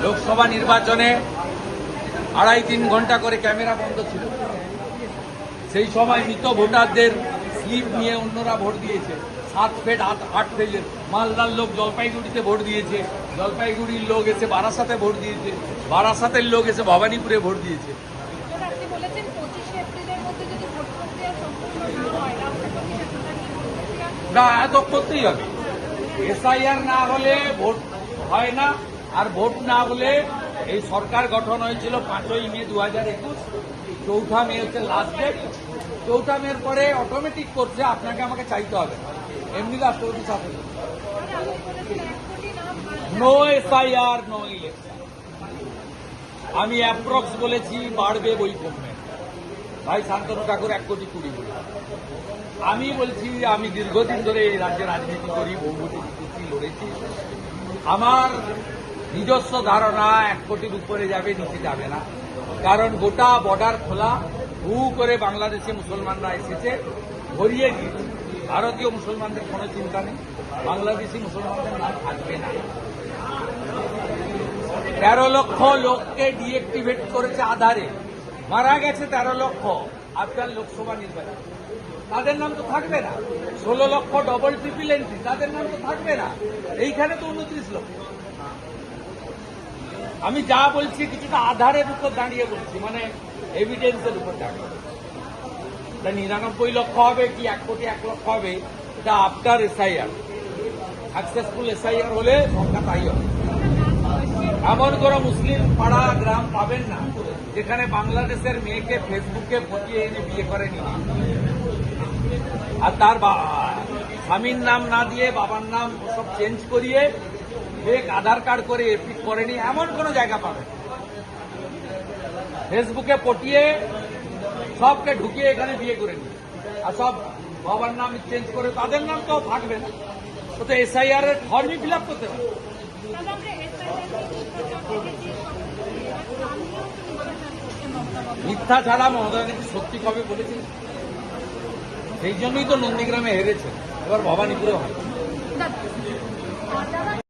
লোকসভা নির্বাচনে 2.5-3 ঘন্টা করে ক্যামেরা বন্ধ ছিল। সেই সময় মৃত ভোটারদের স্লিপ নিয়ে অন্যরা ভোট দিয়েছে। 7 ফেট 8 ফেজের মালদার লোক জলপাইগুড়িতে ভোট দিয়েছে, জলপাইগুড়ির লোক এসে বারাসাতে ভোট দিয়েছে, বারাসাতের লোক এসে ভবানীপুরে ভোট দিয়েছে। না, এত করতেই হবে। এসআইআর না হলে ভোট হয় না, আর ভোট না হলে এই সরকার গঠন হয়েছিল 5ই মে 2021, 4 মে হচ্ছে লাস্ট ডেট। 4 মের পরে অটোমেটিক করছে, আপনাকে আমাকে চাইতে হবে, এমনি রাষ্ট্রপতি সাথে। No SIR no election. আমি অ্যাপ্রক্স বলেছি বাড়বে বই কমবে। ভাই শান্তনু ঠাকুর 1 কোটি 20 বলে। আমি বলছি আমি দীর্ঘদিন ধরে এই রাজ্যে রাজনীতি করি, বহুমুখী লড়েছি। আমার নিজস্ব ধারণা 1 কোটির উপরে যাবে, নিচে যাবে না। কারণ গোটা বর্ডার খোলা, হু করে বাংলাদেশে মুসলমানরা এসেছে, ভরিয়ে দিয়েছে। ভারতীয় মুসলমানদের কোনো চিন্তা নেই, বাংলাদেশি মুসলমানদের নাম থাকবে না। 13 লক্ষ লোককে ডিএক্টিভেট করেছে আধারে, মারা গেছে 13 লক্ষ আফগান লোকসভা নির্বাচন, তাদের নাম তো থাকবে না। 16 লক্ষ ডবল ট্রিপল এন্ট্রি, তাদের নাম তো থাকবে না। এইখানে তো 29 লক্ষ। আমি যা বলছি কিছুটা আধারের উপর দাঁড়িয়ে বলছি, মানে এভিডেন্সের উপর দাঁড়িয়ে। 99 লক্ষ হবে কি 1 কোটি 1 লক্ষ হবে, এটা আফটার এসআইআর। সাকসেসফুল এসআইআর হলে সংখ্যা তাই হবে। এমন কোনো মুসলিম পাড়া গ্রাম পাবেন না যেখানে বাংলাদেশের মেয়েকে ফেসবুকে পটিয়ে এনে বিয়ে করেনি, আর তার স্বামীর নাম না দিয়ে বাবার নাম সব চেঞ্জ করিয়ে ফেক আধার কার্ড করে এপিক করেনি, এমন কোন জায়গা পাবেন। ফেসবুকে পটিয়ে সবকে ঢুকিয়ে এখানে বিয়ে করে নি, আর সব বাবার নাম চেঞ্জ করে তাদের নাম তো থাকবে না। তো এসআইআর এর ফর্মই ফিল আপ করতে পারে। মিথ্যা ছাড়া মমতা ব্যানার্জি সত্যি কবে বলেছেন? সেই জন্যই তো নন্দীগ্রামে হেরেছে, এবার ভবানীপুরে হয়।